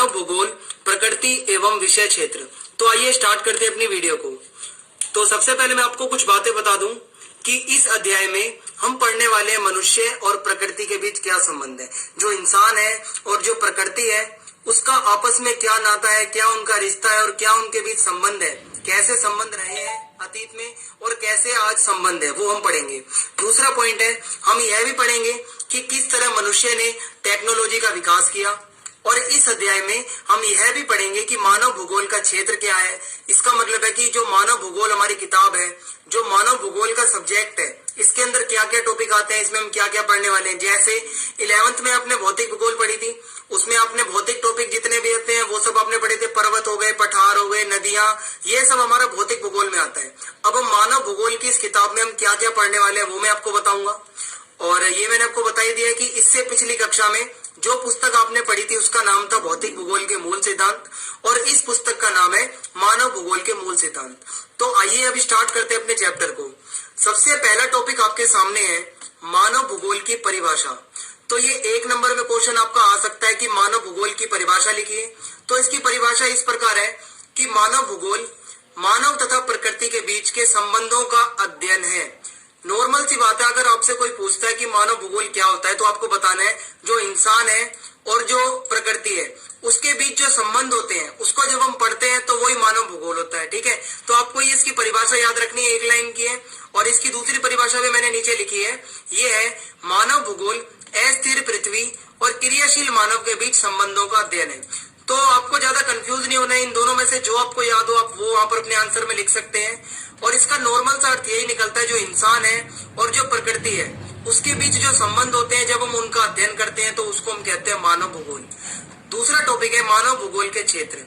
मानव भूगोल, प्रकृति एवं विषय क्षेत्र। तो आइए स्टार्ट करते हैं अपनी वीडियो को। तो सबसे पहले मैं आपको कुछ बातें बता दूं कि इस अध्याय में हम पढ़ने वाले हैं मनुष्य और प्रकृति के बीच क्या संबंध है, जो इंसान है और जो प्रकृति है उसका आपस में क्या नाता है, क्या उनका रिश्ता है और क्या उनके बीच संबंध है, कैसे संबंध रहे हैं अतीत में और कैसे आज संबंध है, वो हम पढ़ेंगे। दूसरा पॉइंट है, हम यह भी पढ़ेंगे कि किस तरह मनुष्य ने टेक्नोलॉजी का विकास किया। और इस अध्याय में हम यह भी पढ़ेंगे कि मानव भूगोल का क्षेत्र क्या है। इसका मतलब है कि जो मानव भूगोल हमारी किताब है, जो मानव भूगोल का सब्जेक्ट है, इसके अंदर क्या क्या टॉपिक आते हैं, इसमें हम क्या क्या पढ़ने वाले हैं। जैसे 11th में आपने भौतिक भूगोल पढ़ी थी, उसमें आपने भौतिक टॉपिक जितने भी आते हैं वो सब आपने पढ़े थे। पर्वत हो गए, पठार हो गए, नदियां, ये सब हमारा भौतिक भूगोल में आता है। अब हम मानव भूगोल की इस किताब में हम क्या क्या पढ़ने वाले हैं वो मैं आपको बताऊंगा। और ये मैंने आपको बता ही दिया कि इससे पिछली कक्षा में जो पुस्तक आपने पढ़ी थी उसका नाम था भौतिक भूगोल के मूल सिद्धांत और इस पुस्तक का नाम है मानव भूगोल के मूल सिद्धांत। तो आइए अभी स्टार्ट करते हैं अपने चैप्टर को। सबसे पहला टॉपिक आपके सामने है मानव भूगोल की परिभाषा। तो ये 1 नंबर में क्वेश्चन आपका आ सकता है कि मानव भूगोल की परिभाषा लिखिए। तो इसकी परिभाषा इस प्रकार है कि मानव भूगोल मानव तथा प्रकृति के बीच के संबंधों का अध्ययन है। नॉर्मल सी बात है, अगर आपसे कोई पूछता है कि मानव भूगोल क्या होता है तो आपको बताना है जो इंसान है और जो प्रकृति है उसके बीच जो संबंध होते हैं उसको जब हम पढ़ते हैं तो वही मानव भूगोल होता है। ठीक है, तो आपको ये इसकी परिभाषा याद रखनी है, 1 लाइन की है। और इसकी दूसरी परिभाषा भी मैंने नीचे लिखी है, ये है मानव भूगोल अस्थिर पृथ्वी और क्रियाशील मानव के बीच संबंधों का अध्ययन है। तो आपको ज्यादा कंफ्यूज नहीं होना है, इन दोनों में से जो आपको याद हो आप वो वहां पर अपने आंसर में लिख सकते हैं। और इसका नॉर्मल सा अर्थ यही निकलता है, जो इंसान है और जो प्रकृति है उसके बीच जो संबंध होते हैं जब हम उनका अध्ययन करते हैं तो उसको हम कहते हैं मानव भूगोल। दूसरा टॉपिक है मानव भूगोल के क्षेत्र।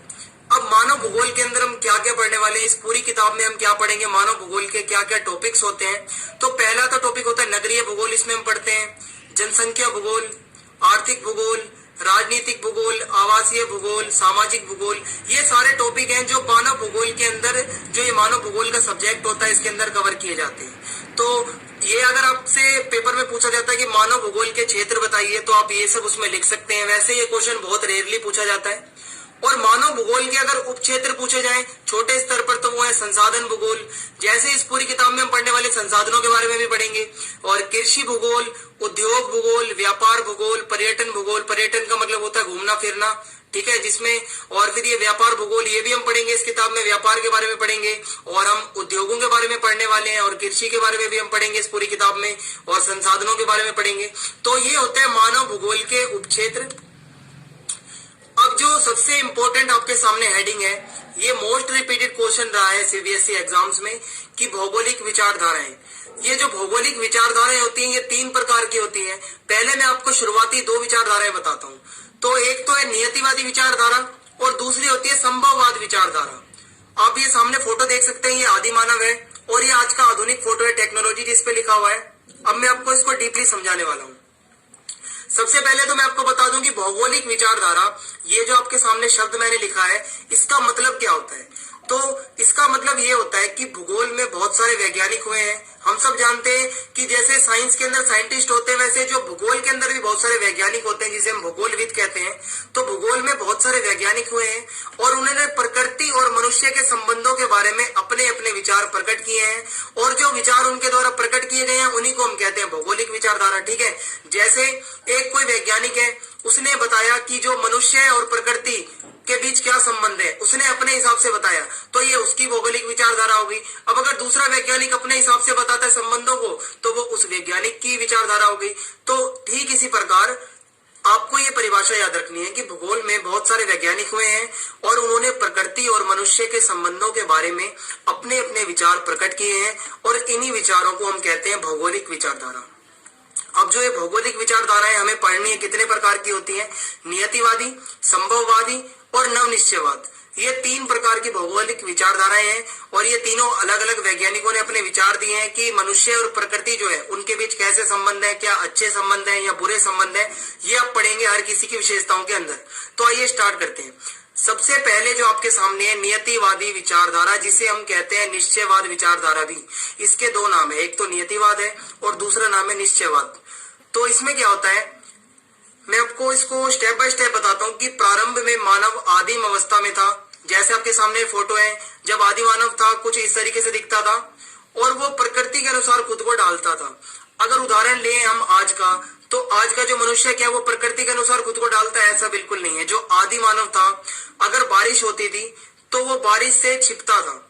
अब मानव भूगोल के अंदर हम क्या क्या पढ़ने वाले हैं, इस पूरी किताब में हम क्या पढ़ेंगे, मानव भूगोल के क्या क्या टॉपिक्स होते हैं। तो पहला तो टॉपिक होता है नगरीय भूगोल, इसमें हम पढ़ते हैं जनसंख्या भूगोल, आर्थिक भूगोल, राजनीतिक भूगोल, आवासीय भूगोल, सामाजिक भूगोल। ये सारे टॉपिक हैं जो मानव भूगोल के अंदर, जो ये मानव भूगोल का सब्जेक्ट होता है इसके अंदर कवर किए जाते हैं। तो ये अगर आपसे पेपर में पूछा जाता है कि मानव भूगोल के क्षेत्र बताइए तो आप ये सब उसमें लिख सकते हैं। वैसे ये क्वेश्चन बहुत रेयरली पूछा जाता है। और मानव भूगोल के अगर उप क्षेत्र पूछे जाए छोटे स्तर पर तो वो है संसाधन भूगोल। जैसे इस पूरी किताब में हम पढ़ने वाले संसाधनों के बारे में भी पढ़ेंगे। और कृषि भूगोल, उद्योग भूगोल, व्यापार भूगोल, पर्यटन भूगोल, पर्यटन का मतलब होता है घूमना फिरना, ठीक है, जिसमें और फिर ये व्यापार भूगोल ये भी हम पढ़ेंगे इस किताब में, व्यापार के बारे में पढ़ेंगे। और हम उद्योगों के बारे में पढ़ने वाले हैं और कृषि के बारे में भी हम पढ़ेंगे इस पूरी किताब में और संसाधनों के बारे में पढ़ेंगे। तो ये होते हैं मानव भूगोल के उप क्षेत्र। अब जो सबसे इंपॉर्टेंट आपके सामने हेडिंग है, ये मोस्ट रिपीटेड क्वेश्चन रहा है सीबीएसई एग्जाम्स में कि भौगोलिक विचारधाराएं। ये जो भौगोलिक विचारधाराएं होती हैं ये 3 प्रकार की होती हैं। पहले मैं आपको शुरुआती 2 विचारधाराएं बताता हूँ। तो एक तो है नियतिवादी विचारधारा और दूसरी होती है संभववाद विचारधारा। आप ये सामने फोटो देख सकते हैं, ये आदि मानव है और ये आज का आधुनिक फोटो है टेक्नोलॉजी जिसपे लिखा हुआ है। अब मैं आपको इसको डीपली समझाने वाला हूँ। सबसे पहले तो मैं आपको बता दूं कि भौगोलिक विचारधारा, ये जो आपके सामने शब्द मैंने लिखा है इसका मतलब क्या होता है। तो इसका मतलब ये होता है कि भूगोल में बहुत सारे वैज्ञानिक हुए हैं। हम सब जानते हैं कि जैसे साइंस के अंदर साइंटिस्ट होते हैं वैसे जो भूगोल के अंदर भी बहुत सारे वैज्ञानिक होते हैं जिसे हम भूगोलविद कहते हैं। तो भूगोल में बहुत सारे वैज्ञानिक हुए हैं और उन्होंने प्रकृति और मनुष्य के संबंधों के बारे में अपने अपने विचार प्रकट किए हैं और जो विचार उनके द्वारा प्रकट किए गए हैं उन्हीं को हम कहते हैं भौगोलिक विचारधारा। ठीक है, जैसे एक कोई वैज्ञानिक है, उसने बताया कि जो मनुष्य और प्रकृति के बीच क्या संबंध है, उसने अपने हिसाब से बताया तो ये उसकी भौगोलिक विचारधारा होगी। अब अगर दूसरा वैज्ञानिक अपने हिसाब से बताता है संबंधों को तो वो उस वैज्ञानिक की विचारधारा होगी। तो ठीक इसी प्रकार आपको ये परिभाषा याद रखनी है कि भूगोल में बहुत सारे वैज्ञानिक हुए हैं और उन्होंने प्रकृति और मनुष्य के संबंधों के बारे में अपने अपने विचार प्रकट किए हैं और इन्हीं विचारों को हम कहते हैं भौगोलिक विचारधारा। अब जो ये भौगोलिक विचारधाराएं हमें पढ़नी है कितने प्रकार की होती हैं, नियतिवादी, संभववादी और नवनिश्चयवाद। ये 3 प्रकार की भौगोलिक विचारधाराएं हैं और ये तीनों अलग अलग वैज्ञानिकों ने अपने विचार दिए हैं कि मनुष्य और प्रकृति जो है उनके बीच कैसे संबंध है, क्या अच्छे संबंध है या बुरे संबंध है, ये आप पढ़ेंगे हर किसी की विशेषताओं के अंदर। तो आइए स्टार्ट करते हैं। सबसे पहले जो आपके सामने है नियतिवादी विचारधारा, जिसे हम कहते हैं निश्चयवाद विचारधारा भी। इसके 2 नाम है, एक तो नियतिवाद है और दूसरा नाम है निश्चयवाद। तो इसमें क्या होता है मैं आपको इसको स्टेप बाय स्टेप बताता हूँ कि प्रारंभ में मानव आदिम अवस्था में था। जैसे आपके सामने फोटो है, जब आदि मानव था कुछ इस तरीके से दिखता था और वो प्रकृति के अनुसार खुद को ढालता था। अगर उदाहरण लें हम आज का, तो आज का जो मनुष्य क्या वो प्रकृति के अनुसार खुद को डालता है? ऐसा बिल्कुल नहीं है। जो आदि मानव था, अगर बारिश होती थी तो वो बारिश से छिपता था,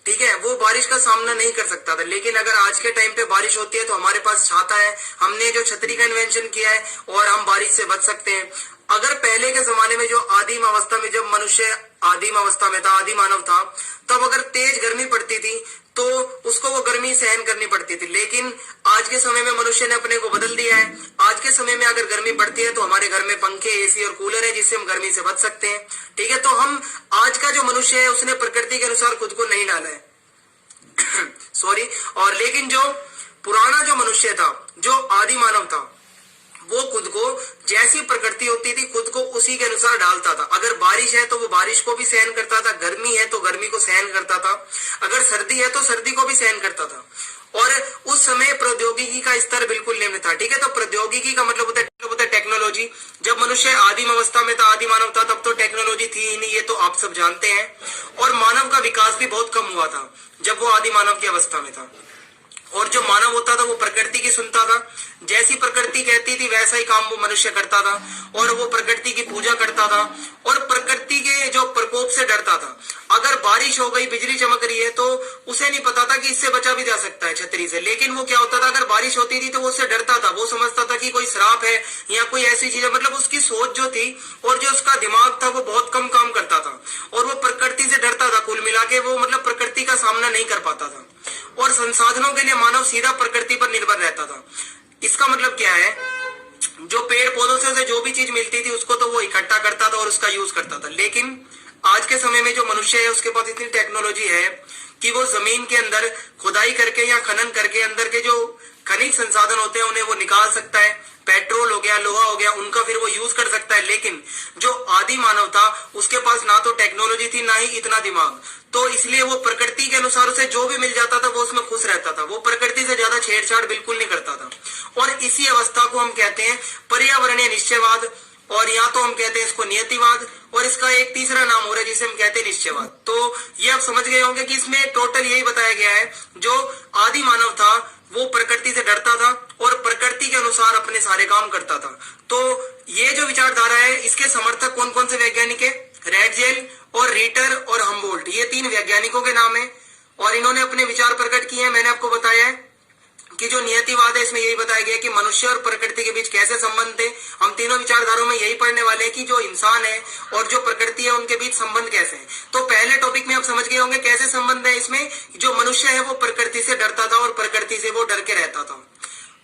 ठीक है, वो बारिश का सामना नहीं कर सकता था। लेकिन अगर आज के टाइम पे बारिश होती है तो हमारे पास छाता है, हमने जो छतरी का इन्वेंशन किया है और हम बारिश से बच सकते हैं। अगर पहले के जमाने में जो आदिम अवस्था में, जब मनुष्य आदिम अवस्था में था, आदि मानव था, तब अगर तेज गर्मी पड़ती थी तो उसको वो गर्मी सहन करनी पड़ती थी। लेकिन आज के समय में मनुष्य ने अपने को बदल दिया है। आज के समय में अगर गर्मी पड़ती है तो हमारे घर में पंखे, एसी और कूलर है जिससे हम गर्मी से बच सकते हैं, ठीक है। तो हम आज का जो मनुष्य है उसने प्रकृति के अनुसार खुद को नहीं डाला है सॉरी। और लेकिन जो पुराना जो मनुष्य था, जो आदि मानव था, वो खुद को जैसी प्रकृति होती थी खुद को उसी के अनुसार डालता था। अगर बारिश है तो वो बारिश को भी सहन करता था, गर्मी है तो गर्मी को सहन करता था, अगर सर्दी है तो सर्दी को भी सहन करता था। और उस समय प्रौद्योगिकी का स्तर बिल्कुल निम्न था, ठीक है। तो प्रौद्योगिकी का मतलब होता है टेक्नोलॉजी। जब मनुष्य आदिम अवस्था में था, आदि मानव था, तब तो टेक्नोलॉजी थी ही नहीं, ये तो आप सब जानते हैं। और मानव का विकास भी बहुत कम हुआ था जब वो आदि मानव की अवस्था में था। और जो मानव होता था वो प्रकृति की सुनता था, जैसी प्रकृति कहती थी वैसा ही काम वो मनुष्य करता था। और वो प्रकृति की पूजा करता था और प्रकृति के जो प्रकोप से डरता था। अगर बारिश हो गई, बिजली चमक रही है, तो उसे नहीं पता था कि इससे बचा भी जा सकता है छतरी से। लेकिन वो क्या होता था, अगर बारिश होती थी तो वो उससे डरता था, वो समझता था कि कोई श्राप है या कोई ऐसी चीज है। मतलब उसकी सोच जो थी और जो उसका दिमाग था वो बहुत कम काम करता था और वो प्रकृति से डरता था। कुल मिला के वो मतलब प्रकृति का सामना नहीं कर पाता था। और संसाधनों के लिए मानव सीधा प्रकृति पर निर्भर रहता था। इसका मतलब क्या है, जो पेड़ पौधों से उसे जो भी चीज मिलती थी उसको तो वो इकट्ठा करता था और उसका यूज करता था। लेकिन आज के समय में जो मनुष्य है उसके पास इतनी टेक्नोलॉजी है कि वो जमीन के अंदर खुदाई करके या खनन करके अंदर के जो खनिज संसाधन होते हैं उन्हें वो निकाल सकता है। पेट्रोल हो गया, लोहा हो गया, उनका फिर वो यूज कर सकता है। लेकिन जो आदि मानव था उसके पास ना तो टेक्नोलॉजी थी ना ही इतना दिमाग, तो इसलिए वो प्रकृति के अनुसार उसे जो भी मिल जाता था वो उसमें खुश रहता था। वो प्रकृति से ज्यादा छेड़छाड़ बिल्कुल नहीं करता था। और इसी अवस्था को हम कहते हैं पर्यावरणीय निश्चयवाद, और यहाँ तो हम कहते हैं इसको नियतिवाद, और इसका एक तीसरा नाम हो रहा है जिसे हम कहते हैं निश्चयवाद। तो ये आप समझ गए होंगे कि इसमें टोटल यही बताया गया है, जो आदि मानव था वो प्रकृति से डरता था और प्रकृति के अनुसार अपने सारे काम करता था। तो ये जो विचारधारा है इसके समर्थक कौन कौन से वैज्ञानिक है? रैटजेल और रीटर और हम्बोल्ट, ये 3 वैज्ञानिकों के नाम है और इन्होंने अपने विचार प्रकट किए हैं। मैंने आपको बताया है कि जो नियतिवाद है इसमें यही बताया गया कि मनुष्य और प्रकृति के बीच कैसे संबंध है। हम तीनों विचारधाराओं में यही पढ़ने वाले हैं कि जो इंसान है और जो प्रकृति है उनके बीच संबंध कैसे है। तो पहले टॉपिक में आप समझ गए होंगे कैसे संबंध है इसमें। जो मनुष्य है वो प्रकृति से डरता था और प्रकृति से वो डर के रहता था।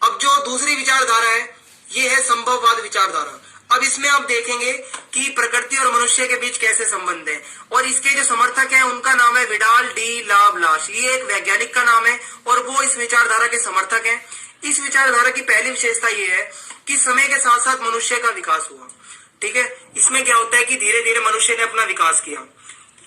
अब जो दूसरी विचारधारा है ये है संभववाद विचारधारा। अब इसमें आप देखेंगे कि प्रकृति और मनुष्य के बीच कैसे संबंध है, और इसके जो समर्थक हैं उनका नाम है विडाल डी लाब्लाश। ये एक वैज्ञानिक का नाम है और वो इस विचारधारा के समर्थक हैं। इस विचारधारा की पहली विशेषता ये है कि समय के साथ साथ मनुष्य का विकास हुआ, ठीक है। इसमें क्या होता है कि धीरे धीरे मनुष्य ने अपना विकास किया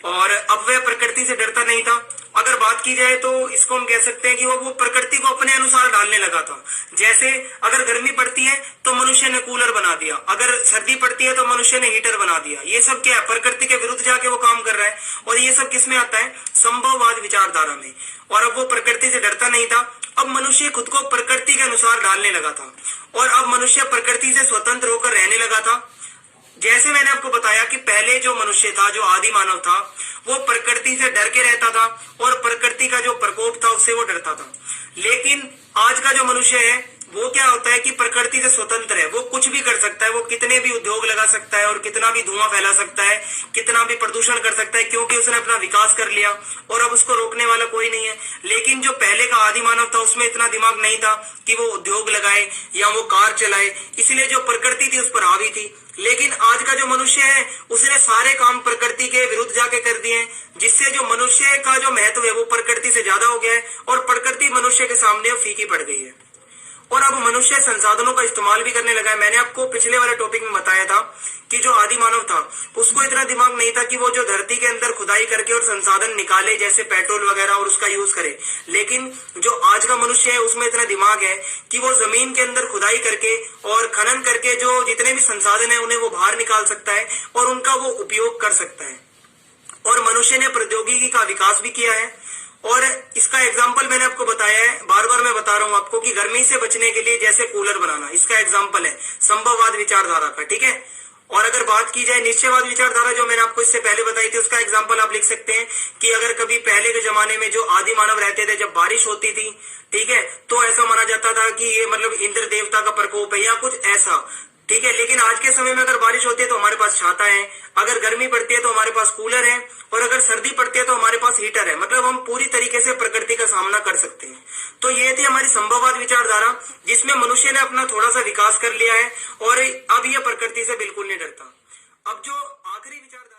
और अब वह प्रकृति से डरता नहीं था। अगर बात की जाए तो इसको हम कह सकते हैं कि वो प्रकृति को अपने अनुसार डालने लगा था। जैसे अगर गर्मी पड़ती है तो मनुष्य ने कूलर बना दिया, अगर सर्दी पड़ती है तो मनुष्य ने हीटर बना दिया। ये सब क्या है, प्रकृति के विरुद्ध जाके वो काम कर रहा है। और ये सब किसमें आता है, संभववाद विचारधारा में। और अब वो प्रकृति से डरता नहीं था, अब मनुष्य खुद को प्रकृति के अनुसार डालने लगा था और अब मनुष्य प्रकृति से स्वतंत्र होकर रहने लगा था। जैसे मैंने आपको बताया कि पहले जो मनुष्य था, जो आदि मानव था, वो प्रकृति से डर के रहता था और प्रकृति का जो प्रकोप था उससे वो डरता था। लेकिन आज का जो मनुष्य है वो क्या होता है कि प्रकृति से स्वतंत्र है, वो कुछ भी कर सकता है, वो कितने भी उद्योग लगा सकता है और कितना भी धुआं फैला सकता है, कितना भी प्रदूषण कर सकता है, क्योंकि उसने अपना विकास कर लिया और अब उसको रोकने वाला कोई नहीं है। लेकिन जो पहले का आदि मानव था उसमें इतना दिमाग नहीं था कि वो उद्योग लगाए या वो कार चलाए, इसलिए जो प्रकृति थी उस पर हावी थी। लेकिन आज का जो मनुष्य है उसने सारे काम प्रकृति के विरुद्ध जाके कर दिए, जिससे जो मनुष्य का जो महत्व है वो प्रकृति से ज्यादा हो गया है और प्रकृति मनुष्य के सामने फीकी पड़ गई है। और अब मनुष्य संसाधनों का इस्तेमाल भी करने लगा है। मैंने आपको पिछले वाले टॉपिक में बताया था कि जो आदि मानव था उसको इतना दिमाग नहीं था कि वो जो धरती के अंदर खुदाई करके और संसाधन निकाले जैसे पेट्रोल वगैरह और उसका यूज करे, लेकिन जो आज का मनुष्य है उसमें इतना दिमाग है कि वो जमीन के अंदर खुदाई करके और खनन करके जो जितने भी संसाधन है उन्हें वो बाहर निकाल सकता है और उनका वो उपयोग कर सकता है। और मनुष्य ने प्रौद्योगिकी का विकास भी किया है और इसका एग्जाम्पल मैंने आपको बताया है, बार बार मैं बता रहा हूं आपको कि गर्मी से बचने के लिए जैसे कूलर बनाना, इसका एग्जाम्पल है संभववाद विचारधारा का, ठीक है। और अगर बात की जाए निश्चयवाद विचारधारा जो मैंने आपको इससे पहले बताई थी, उसका एग्जाम्पल आप लिख सकते हैं कि अगर कभी पहले के जमाने में जो आदि मानव रहते थे, जब बारिश होती थी, ठीक है, तो ऐसा माना जाता था कि ये मतलब इंद्र देवता का प्रकोप है या कुछ ऐसा, ठीक है। लेकिन आज के समय में अगर बारिश होती है तो हमारे पास छाता है, अगर गर्मी पड़ती है तो हमारे पास कूलर है और अगर सर्दी पड़ती है तो हमारे पास हीटर है। मतलब हम पूरी तरीके से प्रकृति का सामना कर सकते हैं। तो ये थी हमारी संभववाद विचारधारा जिसमें मनुष्य ने अपना थोड़ा सा विकास कर लिया है और अब यह प्रकृति से बिल्कुल नहीं डरता। अब जो आखिरी विचारधारा